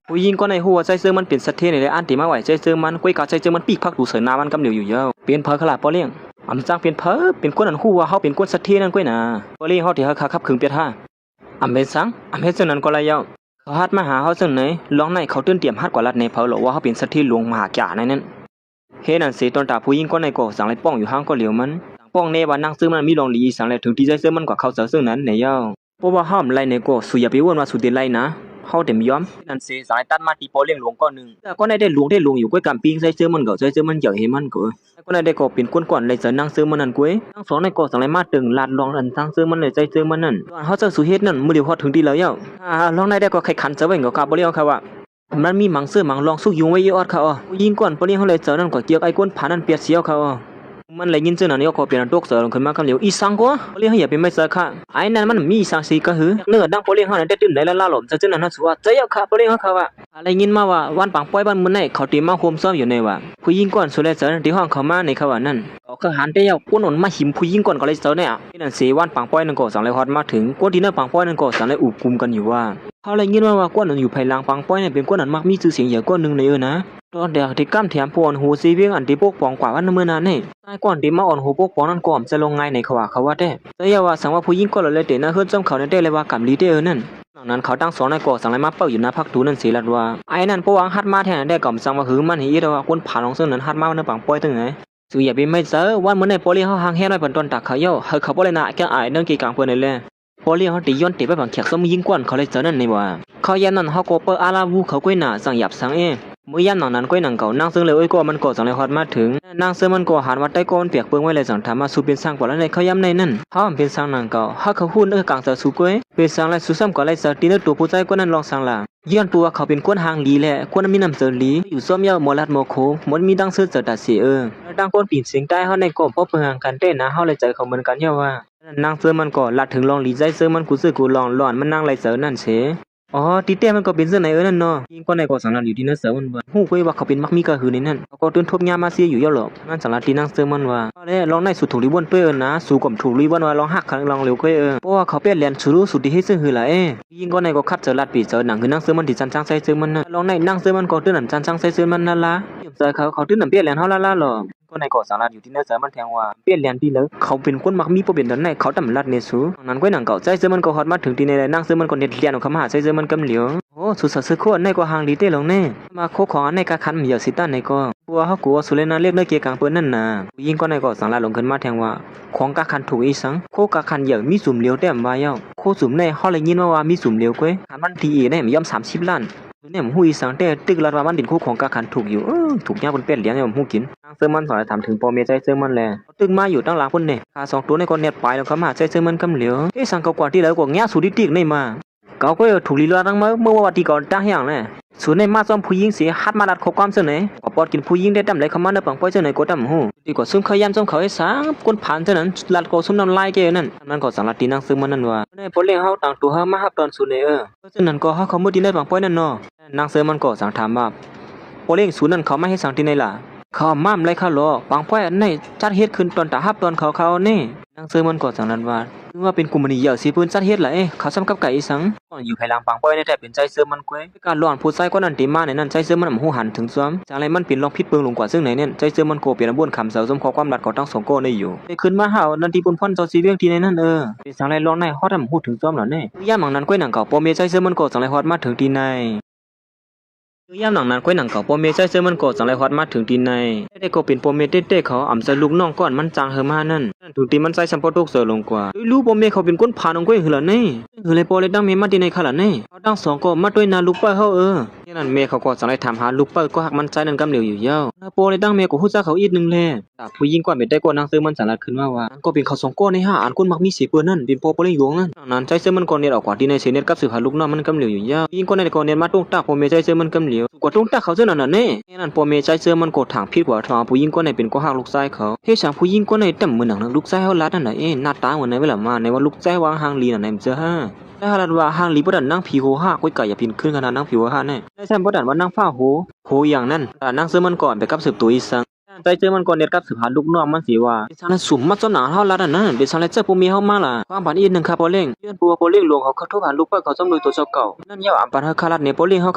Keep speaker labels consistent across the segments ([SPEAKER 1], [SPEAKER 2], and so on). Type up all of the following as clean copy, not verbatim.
[SPEAKER 1] ผู้หญิงก็ในหัวใจเสื้อมันเป็นสัตว์เทในเลยอันที่มาไหวใจเสื้อมันก้อยกาใจเสื้อมันปีกพักดูเสือนามันกำเหลียวอยู่เยอะเปลี่ยนเพอขลาดปอเลี้ยงอำจังเปลี่ยนเพอเป็นคนอันคู่ว่าเขาเป็นคนสัตว์เทนั่นก้อยนะปอเลี้ยงเขาที่เขาขับขึงเปียท่าอำเป็นสังอำเฮ็ดเสื้อนั้นก็ไรเยาเขาฮัดมาหาเขาเสื้อไหนลองในเขาตื่นเตรียมฮัดกว่าลัดในเพอหรอว่าเขาเป็นสัตว์เทหลวงมหาจ่าในนั้นเฮ็ดนั่นเสียตอนตาผู้หญิงก็ในก่อสั่งไรป้องอยู่ห้างก็เหลียวมันป้องเนว่านั่งซื้อมันมีลองลีสั่งไรถึงที่ใจเสื้อมันกว่าเขาเสื้อนั้นในเยาเพราะว่าห้ามไรในก่อสุอย่าไปวนว่าสุดเดนไรนะเขาเต็มย้อมนั่นเสียสายตัดมาตีโปเลี้ยงหลวงก้อนหนึ่งแต่ก็ได้หลวงอยู่ก้อยกำปิงใส่เสื้อมันก็ใส่เสื้อมันเจาะเห็นมันก็ก็ได้ก็เป็นก้อนๆเลยเสือนั่งเสื้อมันนั่นก้อยทั้งสองในก็สั่งไรมาตึงลาดลองอันทั้งเสื้อมันเลยใส่เสื้อมันนั่นเขาจะสุเฮ็ดนั่นมือเดียวพอถึงที่แล้วเย้าลองได้ก็ใครขันเสื้อไว้ก็กาโปเลี้ยงเขาว่ามันมีหมังเสื้อหมังลองสุกยุงไว้เยอะเขายิงก่อนโปเลี้ยงเขาเลยเสือนั่นก็เจียกไอ้ก้นผานั่นเปียกเสียวเขามันเลยยินเสื้อนั่นก็เปลี่ยนตกเสือลงขึ้นมาคำเดียวอีสังก็โปเลี้ยงเขาอย่าเป็นไม่เสือค่ะไอ้นั่นมันมีสังสีก็หือเนื้อดังโปเลี้ยงเขาเนี่ยได้ตื่นได้ละล่าหลมเสื้อนั่นน่ะสัวใจเอาค่ะโปเลี้ยงเขาว่าอะไรยินมาว่าวันปังป้อยบ้านมันไหนเขาตีมาโฮมซ้อมอยู่ในว่าผู้หญิงก่อนสุดเลยเสือที่ห้องเขามาในเขาว่านั่นก็หันได้เอาก้นหนมาหิมผู้หญิงก่อนก็เลยเสือเนี่ยที่นั่นสีวันปังป้อยนั่นก็สั่งเลยฮอตมาถึงก้นที่นั่นปังป้อยนั่นก็สั่งเลยอุบกุมกันอยู่ว่าเขาเลยยินว่าก้นนั้นอยู่ภายหลังปังป้อยเนี่ยเป็นก้นนั้นมักมีชื่อเสียงอย่างก้นหนึ่งในนะตอนเด็กที่ก้ามแถมพวนหูซีเวียงอันที่ปกป้องกว่าวันเมื่อนานนี่ใต้ก้อนที่มาอ่อนหูปกป้องนั่นก่อมจะลงไงในเขาว่าได้แต่อย่าว่าสั่งว่าผู้หญิงก็เลยเตะหน้าขึ้นจมเขาได้เลยว่ากำลีได้นั่นนั้นเขาตั้งสอนในก่อสั่งเลยมาเป้าอยู่หน้าพักตูนั่นสีลัดว่าไอ้นั่นพวกฮัดมาแทนได้ก่อมสั่งว่าหือมันเหี้ยว่าคนผ่านลงซึ่งนั้นฮัดมาในปังป้อยตั้งไหนสุอย่าไปไม่เจอวันเมื่อในโปลีเขาห่างแค่น้อยเป็นต้นตักเขาเย่าเขาบ่เลยนะแค่อายนั่งกีกลางเพื่อนเลยโปลีเขาตีย้อนตีไปบังเขียกสมยิงกวนเขาเลยเจอนั่นในว่าเขายันนั่นเขาก็เปิดอาลาวูเขาก้อยหน้าสั่งหยับสั่งเมื่อยันหนังนั้นก้อยหนังเก่านั่งซึ่งเลยก็มันก่อสั่งเลยฮอดมาถึงนั่งซึ่งมันก่อหันวัดใต้ก้อนเปียกเปื้อนไว้เลยสั่งทำมาสู่เป็นสร้างกว่าแล้วในเขาย้ำในนั่นเขาเป็นสร้างหนังเก่าเขาหุ้นกลางเสือสู่ก้อยเป็นสร้างและสู่ซ้ำก่อนเลยเสือตีนตัวผู้ใจก็นั่นลองสั่งละย้อนตัวเขาเป็นก้นหางลีแหละก้นมีน้ำเสือลีอยู่ซ้อมเย้าหมอลัดหมอโคหมดมีดังเสือเสือตัดเสียดังก้นปีนเสียงใต้เขาในก่อพบเพื่อนกันเต้นนะเขาเลยใจเขาเหมือนกันเย้าว่านั่งเสือมันก่อลัดถึงลองลีใจเสือมันกูซื้อกูลองหลอนมันนั่งเลยเสือนั่นเสอ๋อตีเต้มันก็เป็นเสื้อไหนนั่นเนาะยิงก็ในก็สังหารอยู่ที่นั่นเสือมันว่าฮู้คุยว่าเขาเป็นมักมีกระหือในนั่นเขาก็ตื่นทบยามาเสียอยู่เยอะหรอกนั่นสังหารที่นั่งเสือมันว่าแล้วลองในสุดถูกรีบวนเปื้อนนะสู่กลมถูกรีบวนว่าลองหักครั้งลองเร็วก็เพราะว่าเขาเปลี่ยนแลนสุดที่ให้ซึ่งหือละยิงก็ในก็คัดเสือลัดปีเสือหนังคือนั่งเสือมันที่จันจังใส่เสือมันนะลองในนั่งเสือมันก็ตื่นหนังจันจังใส่เสือมันนั่นละเสือเขาตื่นหนังเปลี่ยนแลนเฮาละหรอก็ในก็สังหารอยู่ที่นั่นเสือมันแทงว่าเปลี่ยนแลนที่แล้วเขาเป็นคนมักมีประเด็นนั้นในเขาตำลัดเนสูนั้นก็หนังเก่าใจเสือมันก็ฮอดมาถึงที่ในนั่งเสือมันก็เน็ตเลียนของเขามาใส่เสือมันกำเหลียวโอ้สุดสัตว์ซื้อขวดในก็หางดีเต้ลงแน่มาโคของในกาคันมีอยู่สิตันในก็กลัวเขากลัวสุเลนาเรียกในเกียร์กลางเปิ้นนั่นน่ะยิงก็ในก็สังลาลงขึ้นมาแทงว่าของกาคันถูกอีสังโคกาคันอย่างมีสุ่มเลี้ยวแต้มว่าเย้าโคสุ่มในเขาเลยยินว่ามีสุ่มเลี้ยวก้อยคันมันทีเนี่ยย่อม30 ล้านเนี่ยหูอีสังแต่ตึกลาดว่ามันดินโคของกาคันถูกอยู่ถูกยาบนเป็ดเลี้ยงเนี่ยหูกินเสื้อมันสอนถามถึงปอเมใจเสื้อมันแลตึกมาอยู่ตั้งหลังพุ่นเนี่ยขา2 ตัวในก็เน็ตไปแล้วเขามาใจเสื้อมันกำเหลียวไอ้สังกว่าที่แล้วก็แง่สุดที่ติ๊กในมาเขาก็ถูกลีลาตั้งเมื่อวันที่ก่อนตั้งอย่างเลยส่วนในมาซ้อมผู้หญิงเสียฮัดมาดัดข้อความเสนอว่าปอดกินผู้หญิงได้ดำเลยเขามาในปังป้อยเสนอก็ดำหูดีกว่าซุ่มขยันซ้อมเขาให้สางคนผ่านเท่านั้นลัดก็ซุ่มน้ำลายเกยนั่นนั่นก็สังลัดตีนั่งซึ่งมันนั่นว่าในพอเลี้ยงเขาต่างตัวเขามาฮับตอนส่วนเพราะฉะนั้นก็เขาเมื่อที่ในปังป้อยนั่นเนาะนั่งเสือมันก็สั่งถามว่าพอเลี้ยงศูนย์นั่นเขาไม่ให้สั่งที่ไหนล่ะเขาม่ามไรเขาหรอปังป้อยอันไหนจัดเฮ็ดขึ้นตอนตาฮับตอนเขาเนี่ยนั่งเสือมันก็สั่งนั้นว่าคือว่าเป็นกลุ่มนี้เยอะสิเพิ่นจัดเฮ็ดล่ะเขาซ้ำกับไก่อีสังก่อนอยู่ภายหลังปังป้อยในแต่เป็นใจเสือมันก้วยการร้อนผู้ใส่ก็นั่นติมาในนั้นใจเสือมันหูหันถึงซ้อมจังไรมันเป็นลองพิษเปิงลงกว่าซึ่งไหนเนี่ยใจเสือมันโกเปลี่ยนบ้วนคำเสาสมขอความรัดก็ต้อง2 โกได้อยู่ได้ขึ้นมาหานันทีปุ่นพ่นเจ้าสีเวียงที่ในนั้นเป็นจังไรร้องในฮอดหูถึงซ้อมแล้วเนี่ยย่าหมังนั้นก้วยหนังเก่าปอเมใจเสือมันก็จังไรฮอดมาถึงที่ในย่ามหนังนั้นก้อยหนังเก่าปอเมใจเสือมันก็จังไรฮอดมาถึงที่ในได้ก็เป็นปอเมเต้เขาอ่ำใส่ลูกน้องก่อนมันจางเฮมานั่นถึงที่มันใส่สัมปอตกเสือลงกว่ารู้ปอเมเขาเป็นคนผ่านองก้อยหือละเนี่ยหือเลยปอเลยตั้งเมมาที่ในขละเนี่ยเขาตั้ง2 ก็มาด้วยนาลูกเป้าเขานี่นั่นเมเขาก็จังไรถามหาลูกเป้าก็หักมันใจนั่นกำเหลียวอยู่เย้าปอเลยตั้งเมก็ฮู้จักเขาอีกนึงแลผู้หญิงก่อนเป็นได้ก็นางเสือมันสารขึ้นมาว่าก็เป็นเขา2 ก็ใน5 อันคนมักมีสีเปิ้นนั่นเป็นปอปอเลยหลวงนั่นนั้นใจเสือมันก็เนี่ยออกกว่าที่ในเสเน็ตกับสืบหาลูกน้องมันกำเหลียวอยู่เย้ายิงก็ในก็เนี่ยมาตรงตาปอเมใจเสือมันกำเหลียวกว่าตรงตาเขาเจ้านั่นนี่นั่นปอเมใจเสือมันก็ถางพิษกว่าทางผู้หญิงก็ในเป็นก็หักลูกชายเขาเฮ้ยช่างผู้หญิงก็ในต่ำเหมือนหนังลูกชายเขาลัดนั่นน่ะหน้าตาเหมือนในเวลามาในว่าลูกชายวางหางลีนั่นไหนมันเจอได้ฮารัดว่าหางลีบ่ดันนั่งผีโหห้าก้อยไก่อย่าพินขึ้นขนาดนั่งผีโหห้าแน่ได้แซมบ่ดันว่านั่งฝ้าโหอย่างนั้นแต่นั่งเสือมันก่อนไปกับสืบตัวอีสังใจเจอมันก่อนเน็ตกับสืบหาลูกน้องมันสิว่าเป็นสังสุ่มมาจนหนาเฮาลัดนั่นเป็นสังเจ้าผู้มีเฮามาล่ะความบาดอีนึงครับปอเล่งเพื่อนปัวปอเล่งหลวงเขาโทรหาลูกเป้าเขาจำโดยตัวเจ้าเก่านั่นยาวอัมปันเฮาคาลัดเนี่ยปอเล่งเฮา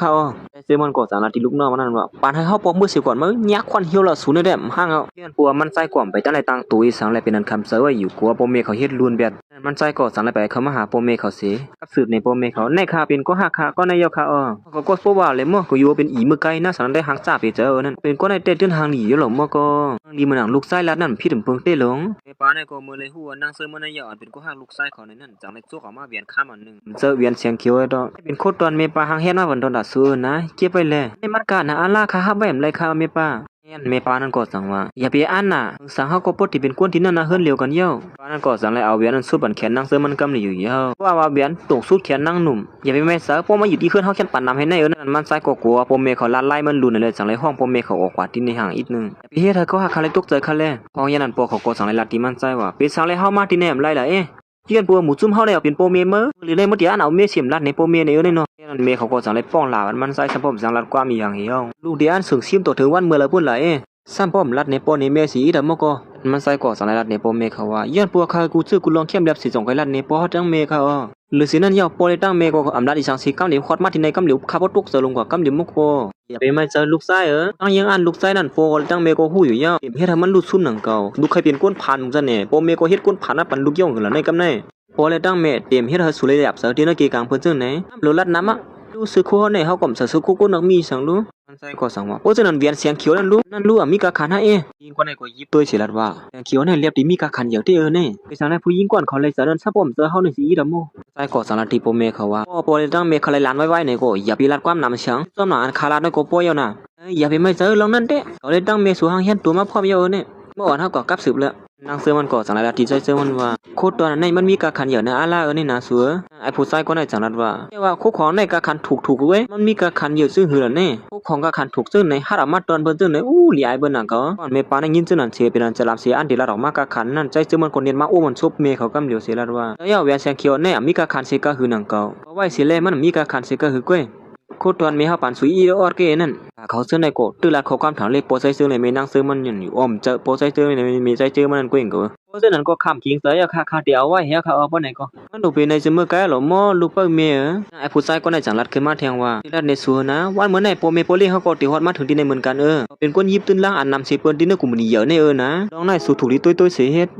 [SPEAKER 1] แต่ เจอมันก็จังละที่ลูกน้องมันนั่นว่าปานให้เฮาปอมือสิก่อนมื้อยักควันเหี่ยวละสูนได้ห้างเอาเฮียนปัวมันใจกว่ำไปตั้งไรตั้งตุยสังไรเป็นอันคำเสยอยู่กลัวปอเมเขาเฮ็ดลุนแบบมันใจก็สังไรไปเขามาหาปอเมเขาเสกับสืบในปอเมเขาในคาเป็นก็หักคาก็ในยอคาก็บ่ว่าเลยมั่วก็อยู่เป็นอีมือไกลนะสังได้หักจ้าไปเจอนั่นเป็นก็ในเต้นหางหนีอยู่หรอมั่วก็ดีมันหนังลูกไส้ลัดนั่นพี่ถึงเพิ่งเต้หลงไอ้ป้าในก็มือเลยหัวนางเสยมันในยอดเป็นก็หักลูกไส้เขาในนั่นจังได้จุกออกมาเวียนข้ามอันนึงเจอเวียนเสียงเขียวไอ้ดอกเป็นโคตรตอนเมปาหางเฮ็ดมาวันตอนดัดซื้อนะเก็บไปเลยในมัดกานะอาลาคาฮับแบบไรคาเมปาเมปานั่นก็สั่งว่าอย่าไปอันน่ะสังเฮาก็ปดที่เป็นกวนที่นั่นน่ะเฮิรนเร็วกันเย้าปานั่นก็สั่งเลยเอาเวียนนั้นสู้บันแขนนางเสือมันกำนี่อยู่เย้าว่าเวียนตกสุดแขนนางหนุ่มอย่าไปแม่เสือพวกมาอยู่ที่ขึ้นเฮาแค่ปั่นน้ำให้ในนั่นมันใส่ก็กลัวปมเมเขาลัดไล่มันลุนเลยสั่งเลยห้องปมเมเขาออกกว่าที่ในห่างอีกนึงพี่เฮ็ดเธอก็หักคาเลยตกใจคาเลยพอยันนั่นปอเขาก็สั่งเลยลัดที่มันใส่ว่าเป็นสั่งเลยเฮามาที่แนมไรล่ะเฮียนปัวหมูจุ่มเฮาแล้วเป็นโปเมเมอหรือในมื้อเดียวอันเอาเมเสียมลัดในโปเมในเนาะนั่นเมเขาก็สั่งเลยป้องลามันใส่สัมพอมสั่งลัดกว่ามีอย่างเหี่ยวลูกเดียนสึงซิมตัวถึงวันเมื่อละพุ่นล่ะสัมพอมลัดในโปในเมสีดำมก็มันใส่ก่อสั่งเลยลัดในโปเมเขาว่าเฮียนปัวคากูชื่อกูลองเข้มแบบสิส่งไปลัดในโปเฮาจังเมเขาหรือสินั่นเหี่ยวโปเลยตั้งเมก็อำลัดอีสังสิกำเหลียวคอดมาที่ในกำเหลียวคาบ่ตกเสลงกว่ากำเหลียวมกโปอย่าไปไม่เจอลูกไส้ตั้งยังอันลูกไส้นั่นโปก็ตั้งเมก็ฮู้อยู่เหี่ยวเฮ็ดให้มันลุดซุ่มหนังเก่าลูกใครเป็นก้นพันจังเนี่ยโปเมก็เฮ็ดก้นพันน่ะปันลูกย่องขึ้นละในกำในพอเลยตั้งเมเต็มเฮ็ดให้สุเลยหยับเสือที่นักกีกลางเพิ่นจังไหนโลลัดน้ำรู้สึกคู่เฮาในเฮาก็สึกคู่นักมีสังรู้มันใส่ก็สังว่าโอ้จังนั้นเวียนเสียงเขียวนั่นรู้มีกะขันฮะยิงกว่าไหนก็ยิบตัวสิลัดว่าเสียงเขียวนั่นเรียบดีมีกะขันอย่างที่นี่ไปสังได้ผู้หญิงก่อนเขาเลยสะเดินซะป้อมเจอเฮานี่สิอีดำโมใส่ก็สังละที่ปเมเขาว่าพอเลยตั้งเมเขาเลยลานไว้ๆนี่ก็อย่าไปลัดความนำเสียงซ้อมหนังอันคาลาดน้อยก็ป่วยเอาน่ะอย่าไปไม่เจอลองนั่นเด้เขาเลยตั้งเมสู่หางเฮียนตัวมาพร้อมเยอะนี่เมื่อวานเฮาก็กลับสืบแล้วนางเสือมันก็สังละที่ใจเสือมันว่าโคตรตัวนั้นในมันมีกะขันอย่างนะอาลานี่นะสัวไอ้ผู้ชายก็ได้จังลัดว่าแต่ว่าคู่ของในกะขันถูกเว้ยมันมีกะขันเยอะซึ่งหือละแน่คู่ของกะขันถูกซึ่งในฮัดออกมาตอนเบิ่นซึ่งในหลีไอ้เบิ่นน่ะก็เมปาได้ยินซึ่งนั่นเสียเป็นอันจะลำเสียอันที่ลัดออกมากะขันนั่นใจเสือมันคนเรียนมามันซุบเมเขากำเหลียวเสียลัดว่าแล้วแหวนเสียงเขียวแน่มีกะขันเสกะหือนั่นก็เพราะว่าสิแลมันมีกะขันเสกะหือก้วยโคตรตอนเมเฮาปานสุยอีออดเกนั่นเขาเสื้อในโกตื้อลัดเขาความถางเล็กโปใส่เสื้อในเมนางเสื้อมันอยู่อ้อมเจอโปใส่เสื้อในเมใจเจอมันก้วยก็โปใส่นั้นก็ข้ามคิงเสยคาเดียวไว้เฮียเขาเอาบ่ไหนก็มันดูเป็นในเสมอไกลหรอมอลูกเปิ้งเมไอ้ผู้ชายก็ได้จังลัดขึ้นมาแทงว่าที่ลัดในสัวนะวันเหมือนในโปเมโปเล่เขาก็ติฮอดมาถึงที่ในเหมือนกันเป็นคนยิบตื้นล่างอันนำสิเปิ้นที่ในกลุ่มนี้เยอะในนะลองในสุถูกตุ้ยเสียเฮ็ด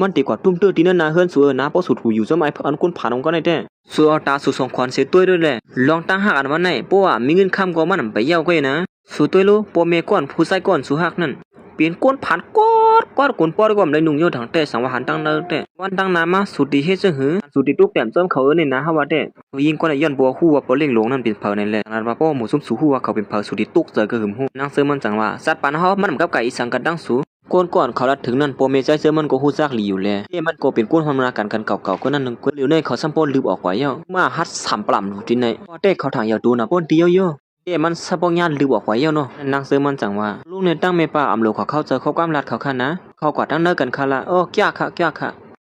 [SPEAKER 1] มันตีกว่าตุ้มตื้อที่นั่นนะเฮือนสัวนะเพราะสุดหูอยู่สมัยอันคนผ่านองก็ได้แต่สัวตาสุสองควันเสียตุ้ยด้วยแหละลองตั้งหักอันมันไหนเพราะว่ามีเงินค้ำก็มันไปเย้าก็นะสุตุ้ยรู้โปเมก้อนผู้ใส่ก้อนสุหักนั่นเปลี่ยนก้นผ่านกอดก้นปอดก็เลยนุ่งโยถังแต่สังวหันตั้งเนแต่วันตั้งนามาสุดดีเฮ็ดซะหือสุดดีตุกแต้มเติมเขานี่นะฮะว่าแต่ยิงก็ได้ย้อนบัวฮู้ว่าบ่เล่งหลงนั่นเป็นเผานั่นแหละนั้นว่าป้อหมู่ซุ่มสู่ฮู้ว่าเขาเป็นเผาสุดดีตุกเจอก็หึมฮู้นางเสือมันจังว่าสัตว์ปานเฮามันกับไก่อีสังกันดังสูก้นก่อนเขาลัดถึงนั่นโปเมใจเสือมันก็ฮู้จักหลีอยู่แลมันก็เป็นก้นฮอนนากันเก่าๆก็นั่นนึงก็เหลียวในเขาซ้ำป้นลืบออกไว้มาฮัดสำปล้ำอยู่ที่ไหนพอแต่เขาทางอย่าดูนะป้นเดียวมันสะบงยานลืบออกไว้เนาะนางเสือมันจังว่าลูกเนี่ยตั้งเมป้าอำโลเขาเข้าเจอเขาความลัดเขาคันนะเขากว่าตั้งเนิกกันคาละโอ้แก่ค่ะ